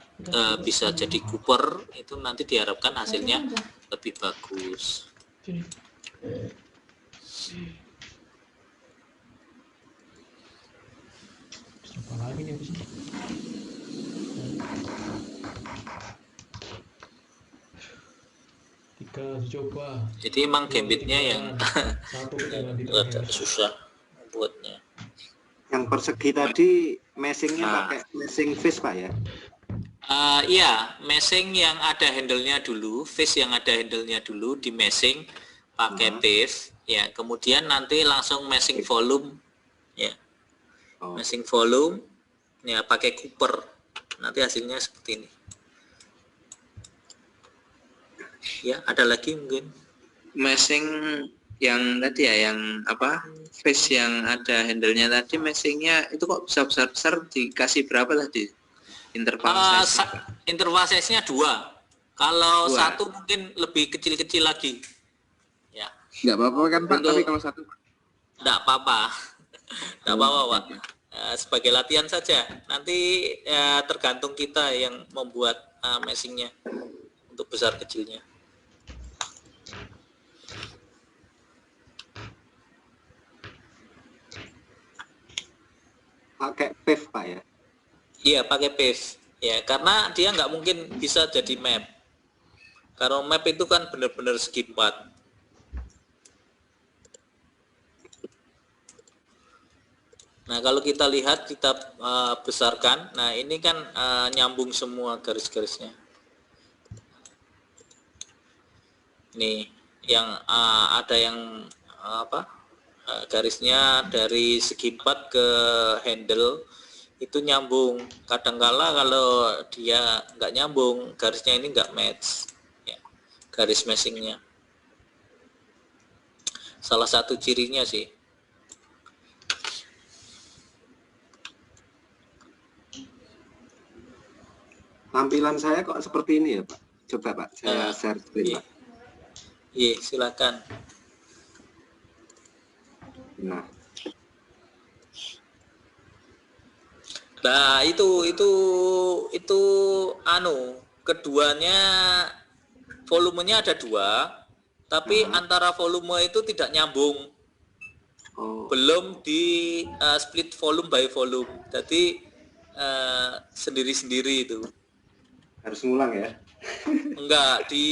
bisa jadi Cooper, itu nanti diharapkan hasilnya lebih bagus. Apa lagi nih sih? Tiga coba. Jadi emang gambitnya yang Satu ketinggalan di agak susah buatnya. Yang persegi tadi meshingnya pakai meshing face Pak ya? Iya, meshing yang ada handle-nya dulu, face yang ada handle-nya dulu di meshing pakai pave, ya. Kemudian nanti langsung meshing volume, ya. Meshing volume, ya pakai Cooper. Nanti hasilnya seperti ini. Ya, ada lagi mungkin. Meshing yang tadi ya, yang apa, face yang ada handle-nya tadi, meshingnya itu kok bisa besar-besar, dikasih berapa tadi? Interval size? Interval size-nya 2. Kalau 2. satu mungkin lebih kecil-kecil lagi. Ya. Nggak apa-apa kan Pak, tapi kalau satu Nggak apa-apa. Nggak apa-apa, Pak. Sebagai latihan saja. Nanti tergantung kita yang membuat meshing-nya untuk besar kecilnya. Pakai pave Pak ya? Iya, pakai pave. Ya, karena dia nggak mungkin bisa jadi map. Karena map itu kan benar-benar segi 4. Nah, kalau kita lihat, kita besarkan. Nah, ini kan nyambung semua garis-garisnya. Nih, yang ada yang garisnya dari segi 4 ke handle itu nyambung. Kadangkala kalau dia nggak nyambung, garisnya ini nggak match, ya, garis meshingnya. Salah satu cirinya sih. Tampilan saya kok seperti ini ya Pak? Coba Pak, saya share screen Pak. Iya, silakan. Nah, itu keduanya volumenya ada 2, tapi antara volume itu tidak nyambung. Belum di split volume by volume. Jadi sendiri-sendiri itu. harus ngulang ya? Enggak, di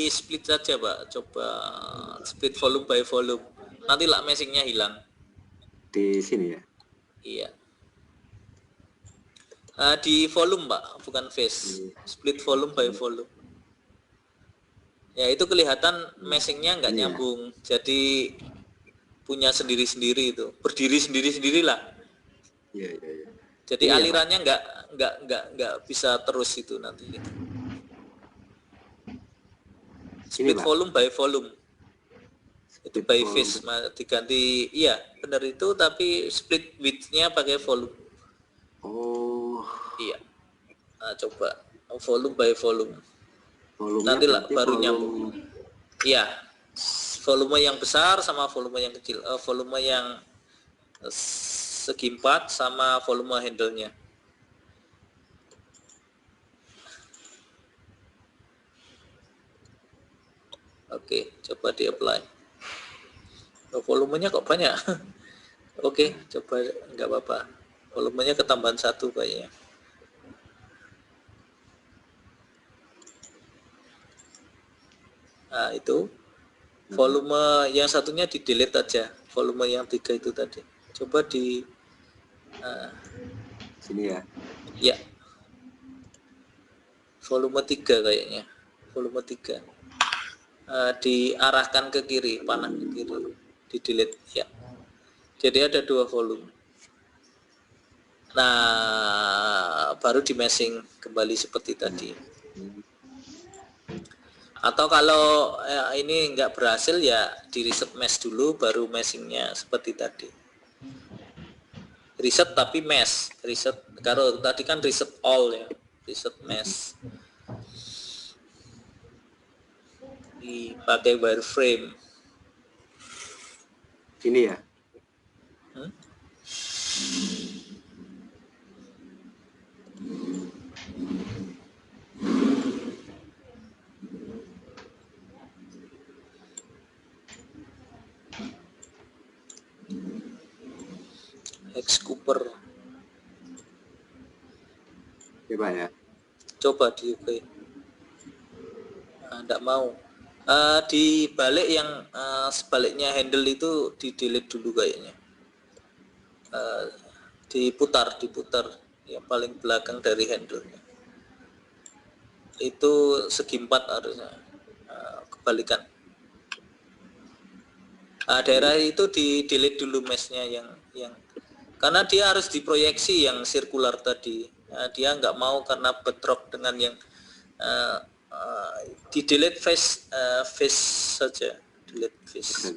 split saja Pak. Coba split volume by volume. Nanti lah meshingnya hilang. Di sini ya? Iya. Di volume Pak, bukan face. Split volume by volume. Ya, itu kelihatan meshingnya nggak nyambung. Jadi punya sendiri-sendiri itu. Berdiri sendiri-sendiri lah. Iya. Jadi alirannya nggak bisa terus itu nanti. Split volume by volume. Itu by face diganti, iya benar itu, tapi split width-nya pakai volume. Iya. Nah, coba volume by volume. Nanti lah baru nyambung. Iya, volume yang besar sama volume yang kecil, volume yang segi 4 sama volume handle-nya. Oke, coba di apply. Volumenya kok banyak. Oke, coba, nggak apa-apa. Volumenya ketambahan 1 kayaknya. Nah, itu volume yang satunya di delete aja, volume yang 3 itu tadi. Coba di sini ya. Ya. Volume 3 kayaknya. Volume 3. Diarahkan ke kiri, panah ke kiri, di delete ya. Jadi ada 2 volume. Nah, baru di meshing kembali seperti tadi. Atau kalau ini nggak berhasil ya di reset mesh dulu, baru meshingnya seperti tadi. Reset tapi mesh, reset. Kalau tadi kan reset all ya, reset mesh. dipakai wireframe. Ini ya. Hmm? Hex Cooper. Coba ya. Coba di UK. Enggak mau. Di balik yang sebaliknya handle itu di delete dulu kayaknya. Diputar yang paling belakang dari handle-nya. Itu segi 4 harusnya. Kebalikan. Daerah itu di delete dulu mesh-nya yang karena dia harus diproyeksi yang sirkular tadi. Dia nggak mau karena bedrock dengan yang di delete face saja, delete face,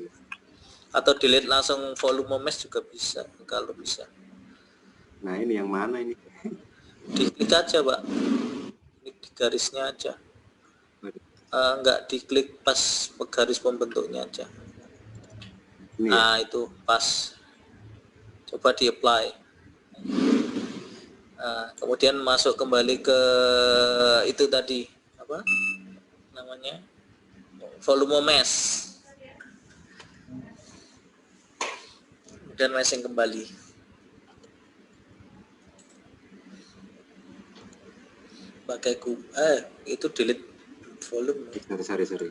atau delete langsung volume mesh juga bisa kalau bisa. Nah ini yang mana ini? Diklik aja Pak, klik di garisnya aja, nggak diklik pas garis pembentuknya aja. Ini Nah itu pas, coba di apply. Kemudian masuk kembali ke itu tadi apa namanya, volume mesh, dan meshing kembali. Pakai itu delete volume. Sorry.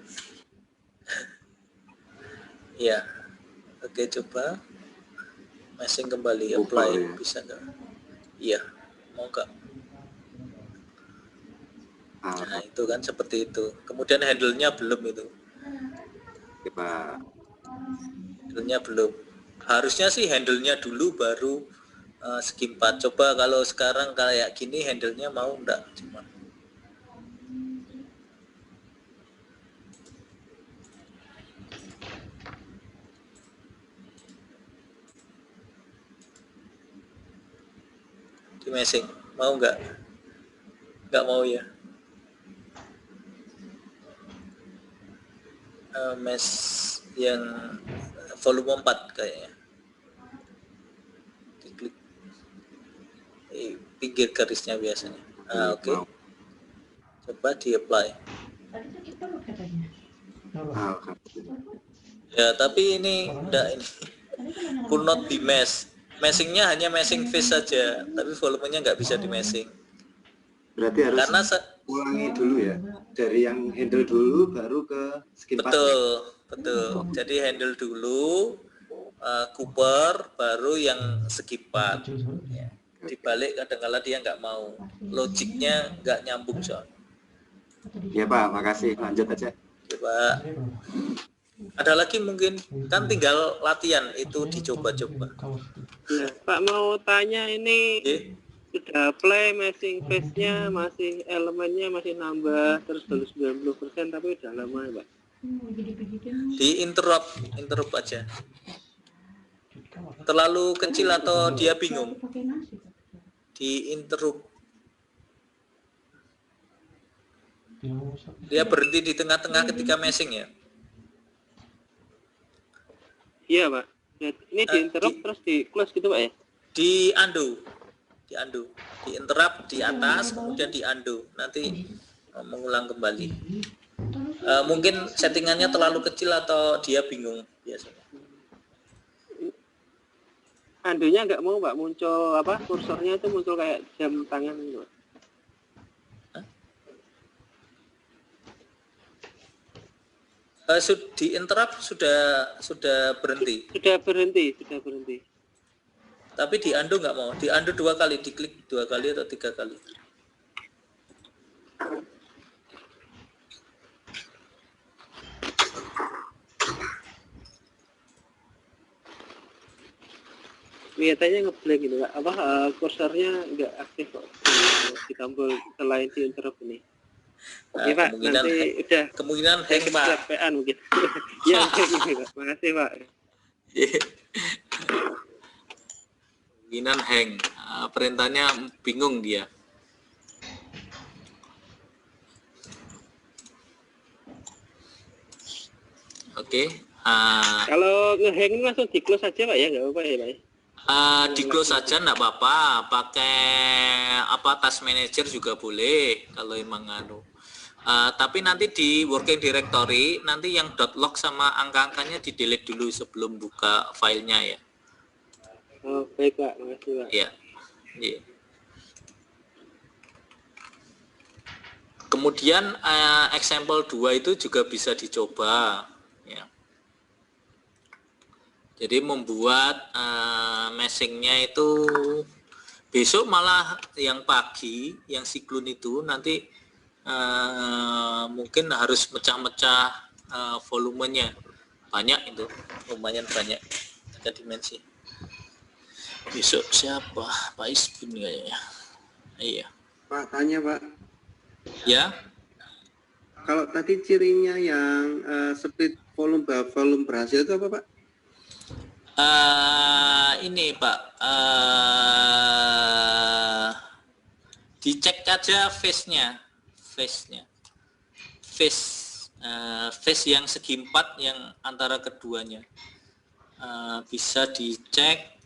Ya, oke, coba meshing kembali, apply ya. Bisa nggak? Iya, mau nggak? Nah itu kan seperti itu. Kemudian handle-nya belum itu. Coba. Handle-nya belum. Harusnya sih handle-nya dulu baru segi 4. Coba kalau sekarang kayak gini handle-nya mau enggak? Cuma di meshing mau enggak? Enggak mau ya. Mesh yang volume 4 kayaknya. Diklik pinggir garisnya biasanya. Oke. Coba di apply. Ya, tapi ini enggak, ini could not be mesh. Meshingnya hanya meshing face saja, tapi volumenya nggak bisa di meshing. Berarti harus karena ulangi dulu ya, dari yang handle dulu baru ke skin part. Betul. Jadi handle dulu, Cooper, baru yang segi 4. Ya. Dibalik kadang-kala dia nggak mau, logiknya nggak nyambung soal. Ya Pak, makasih. Lanjut aja. Coba. Ada lagi mungkin, kan tinggal latihan itu dicoba-coba. Nah, Pak mau tanya ini sudah play meshing face-nya masih elemennya masih nambah terus baru 90% tapi udah lama ya Pak. Di interrupt aja. Terlalu kecil atau dia bingung? Di interrupt. Dia berhenti di tengah-tengah ketika meshing ya. Iya Pak. Ini di interrupt terus di close gitu Pak ya? Di undo, di interrupt di atas, kemudian di undo. Nanti mengulang kembali. Mungkin settingannya terlalu kecil atau dia bingung biasanya. Undo-nya nggak mau Pak, muncul apa? Kursornya itu muncul kayak jam tangan gitu Pak. Di interrupt sudah berhenti. Sudah berhenti. Tapi di undo nggak mau. Di undo 2 kali, diklik 2 kali atau 3 kali. Kelihatannya ngeblank gitu Pak. Kursornya nggak aktif kok di tombol selain di interrupt ini. Iya Pak, nanti udah kemungkinan hang Pak. Mungkin. Ya, Pak. Makasih Pak. Kemungkinan hang. Perintahnya bingung dia. Oke. Kalau ngehang ini langsung di close aja Pak ya, nggak apa-apa ya Pak ya? Di close saja enggak apa-apa, pakai task manager juga boleh kalau emang tapi nanti di working directory nanti yang .log sama angka-angkanya di delete dulu sebelum buka filenya ya. Oh baik Pak, makasih Pak. Ya. Kemudian example 2 itu juga bisa dicoba ya. Jadi membuat meshingnya itu besok malah yang pagi, yang siklon itu nanti mungkin harus mecah-mecah volumenya. Banyak itu, lumayan banyak 3 dimensi. Besok siapa? Pak Isbin kayaknya. Iya. Pak, tanya Pak. Ya. Kalau tadi cirinya yang split volume berhasil itu apa Pak? Ini Pak, dicek aja face-nya, face yang segi 4 yang antara keduanya, bisa dicek.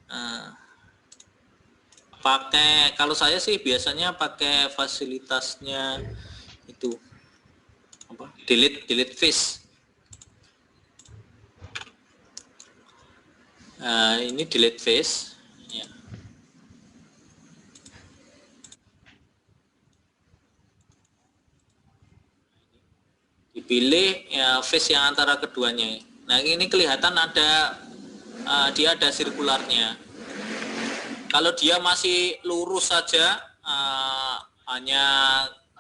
Pakai, kalau saya sih biasanya pakai fasilitasnya itu apa? Delete face. Ini delete face ya. Dipilih ya face yang antara keduanya. Nah ini kelihatan ada dia ada sirkularnya. Kalau dia masih lurus saja hanya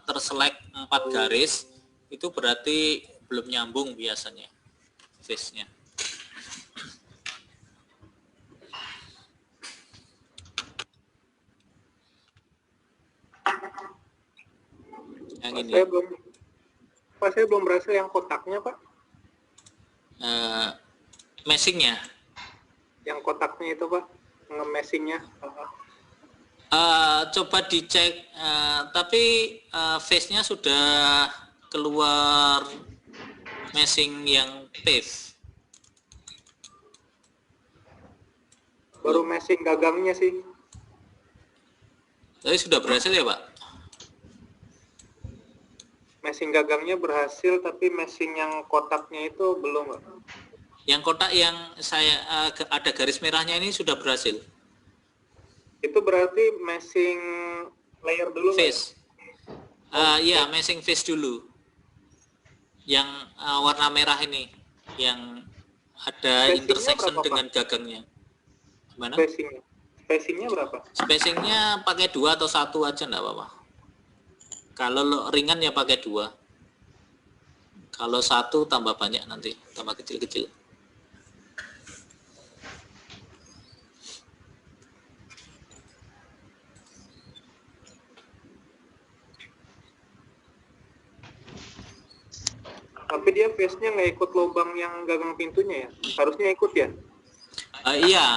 terselek 4 garis, itu berarti belum nyambung biasanya face-nya. Yang ini. Saya belum berhasil yang kotaknya Pak. Meshingnya. Yang kotaknya itu Pak, nge-meshingnya. Coba dicek, tapi face-nya sudah keluar meshing yang pave. Baru meshing gagangnya sih. Tapi sudah berhasil ya Pak? Meshing gagangnya berhasil, tapi meshing yang kotaknya itu belum Pak. Yang kotak yang saya ada garis merahnya ini sudah berhasil. Itu berarti meshing layer dulu face. Ya, meshing face dulu. Yang warna merah ini, yang ada intersection dengan gagangnya. Gimana? Spacingnya berapa? Spacingnya pakai 2 atau 1 aja enggak apa-apa. Kalau ringan ya pakai 2. Kalau 1 tambah banyak nanti, tambah kecil-kecil. Tapi dia face-nya nggak ikut lubang yang gagang pintunya ya? Harusnya ikut ya? Iya,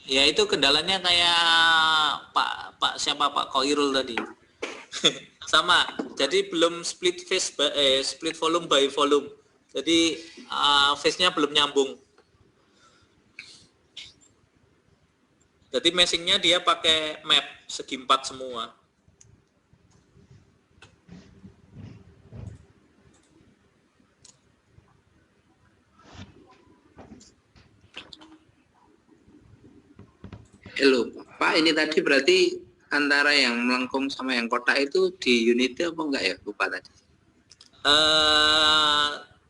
ya itu kendalanya kayak Pak siapa Pak Koirul tadi. Sama, jadi belum split face split volume by volume. Jadi face-nya belum nyambung. Jadi meshingnya dia pakai map segi 4 semua. Halo, Pak, ini tadi berarti antara yang melengkung sama yang kotak itu di unitnya apa enggak ya, lupa tadi?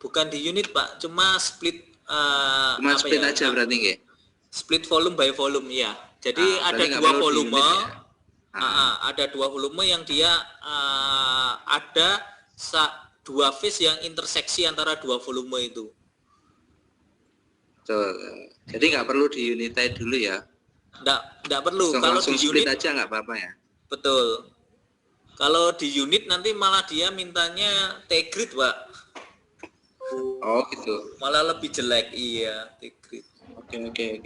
Bukan di unit Pak, cuma split. Cuma split aja berarti nggak? Split volume by volume ya. Jadi ada 2 volume, ada 2 volume yang dia ada 2 phase yang interseksi antara 2 volume itu. Betul. Jadi nggak perlu di unitize dulu ya? Nggak perlu. So, kalau langsung di split unit aja nggak apa-apa ya? Betul. Kalau di unit nanti malah dia mintanya T-grid Pak. Oh gitu. Malah lebih jelek, iya T-grid. Oke.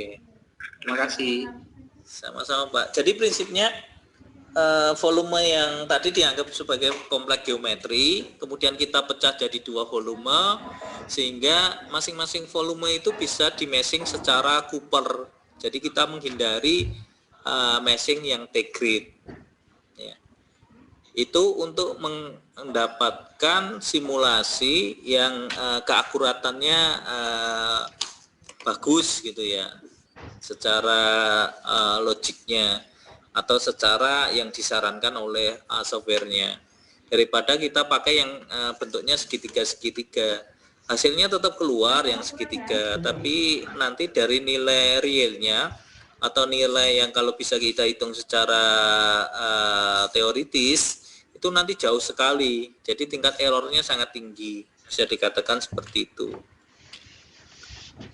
Terima kasih. Sama-sama Pak. Jadi prinsipnya volume yang tadi dianggap sebagai kompleks geometri, kemudian kita pecah jadi 2 volume, sehingga masing-masing volume itu bisa di meshing secara Cooper. Jadi kita menghindari meshing yang T-grid. Ya. Itu untuk mendapatkan simulasi yang keakuratannya bagus gitu ya, secara logiknya atau secara yang disarankan oleh softwarenya, daripada kita pakai yang bentuknya segitiga-segitiga. Hasilnya tetap keluar yang segitiga, tapi nanti dari nilai realnya atau nilai yang kalau bisa kita hitung secara teoritis itu nanti jauh sekali, jadi tingkat errornya sangat tinggi, bisa dikatakan seperti itu.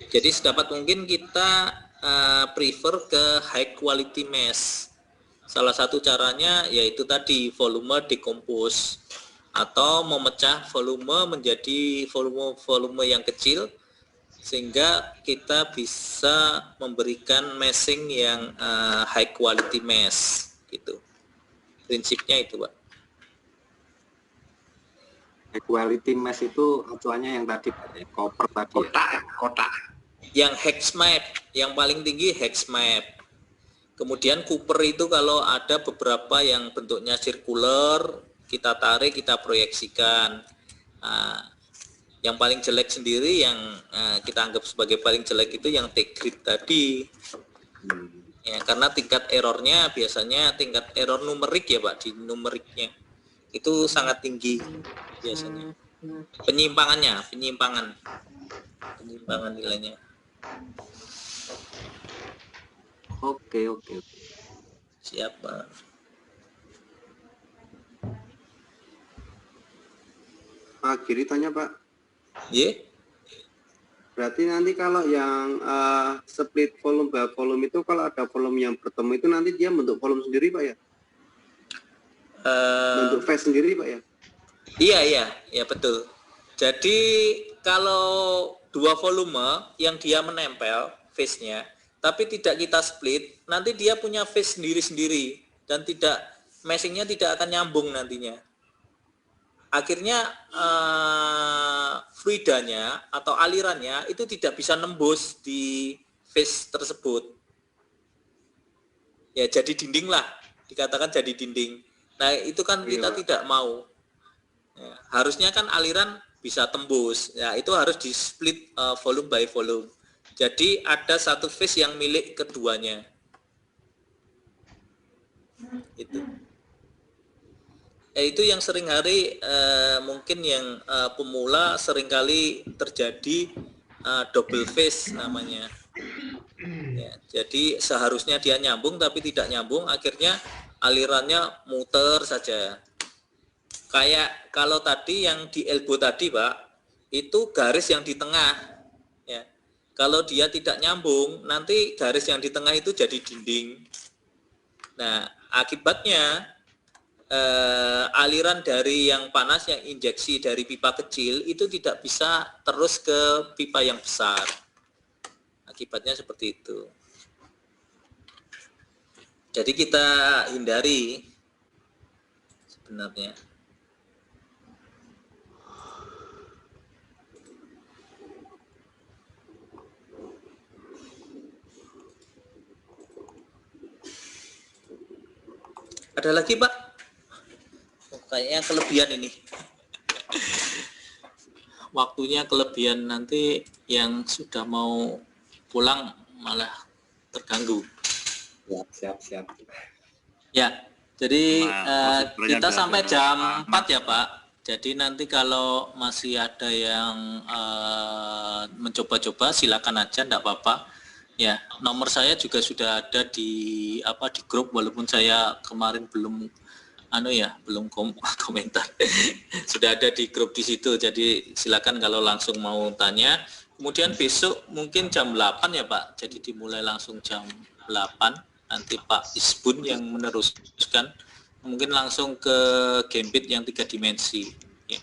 Jadi sedapat mungkin kita prefer ke high quality mesh. Salah satu caranya yaitu tadi volume decompose, atau memecah volume menjadi volume yang kecil, sehingga kita bisa memberikan meshing yang high quality mesh gitu. Prinsipnya itu, Pak. High quality mesh itu acuannya yang tadi Pak, ya, copper tadi. Kotak. Yang hex map, yang paling tinggi hex map. Kemudian Cooper itu kalau ada beberapa yang bentuknya circular, kita tarik, kita proyeksikan. Yang paling jelek sendiri yang kita anggap sebagai paling jelek itu yang T-grid tadi. Ya, karena tingkat errornya biasanya tingkat error numerik ya Pak, di numeriknya itu sangat tinggi biasanya. Penyimpangan nilainya. Oke. Siapa? Pak Giri tanya Pak. Ye? Berarti nanti kalau yang split volume by volume itu, kalau ada volume yang bertemu itu nanti dia bentuk volume sendiri Pak ya? Bentuk phase sendiri Pak ya? Iya betul. Jadi kalau 2 volume yang dia menempel phase-nya, tapi tidak kita split, nanti dia punya phase sendiri-sendiri dan meshing-nya tidak akan nyambung nantinya. Akhirnya fluidanya atau alirannya itu tidak bisa nembus di phase tersebut. Ya jadi dinding lah, dikatakan jadi dinding. Nah itu kan kita tidak mau. Ya, harusnya kan aliran bisa tembus. Ya itu harus di split volume by volume. Jadi ada satu phase yang milik keduanya. Itu. Itu yang sering hari mungkin yang pemula seringkali terjadi double phase namanya. Ya, jadi seharusnya dia nyambung tapi tidak nyambung, akhirnya alirannya muter saja. Kayak kalau tadi yang di elbow tadi Pak, itu garis yang di tengah. Ya. Kalau dia tidak nyambung, nanti garis yang di tengah itu jadi dinding. Nah, akibatnya aliran dari yang panas, yang injeksi dari pipa kecil itu tidak bisa terus ke pipa yang besar. Akibatnya seperti itu. Jadi kita hindari sebenarnya. Ada lagi Pak? Kayaknya kelebihan ini. Waktunya kelebihan, nanti yang sudah mau pulang malah terganggu. Siap. Ya, jadi kita sampai jam 4 ya Pak. Jadi nanti kalau masih ada yang mencoba-coba silakan aja, enggak apa-apa. Ya, nomor saya juga sudah ada di grup, walaupun saya kemarin belum komentar. Sudah ada di grup di situ. Jadi silakan kalau langsung mau tanya. Kemudian besok mungkin jam 8 ya Pak. Jadi dimulai langsung jam 8. Nanti Pak Isbun yang meneruskan, mungkin langsung ke Gambit yang 3 dimensi. Ya.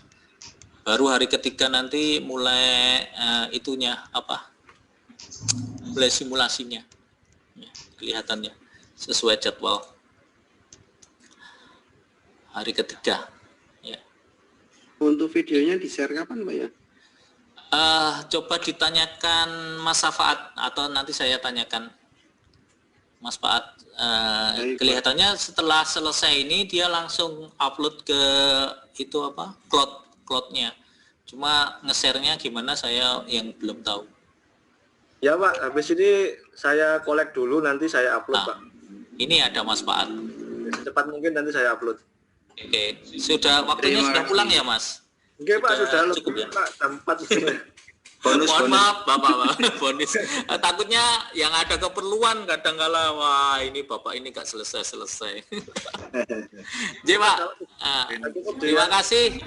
Baru hari ketiga nanti mulai mulai simulasinya. Ya, kelihatannya sesuai jadwal. hari ketiga. Ya. Untuk videonya di-share kapan, Pak ya? Coba ditanyakan Mas Safaat atau nanti saya tanyakan Mas Faat. Baik, Kelihatannya setelah selesai ini dia langsung upload ke itu apa cloud-nya. Cuma nge-share-nya gimana saya yang belum tahu. Ya Pak, habis ini saya collect dulu, nanti saya upload Pak. Ini ada Mas Faat. Secepat mungkin nanti saya upload. Oke, sudah waktunya Terima sudah kasih. pulang ya Mas? Oke Pak, sudah cukup lebih ya? Pak, jam 4. Mohon maaf Bapak, bonus. Takutnya yang ada keperluan kadang-kala wah ini Bapak ini gak selesai. Jadi Pak, terima kasih.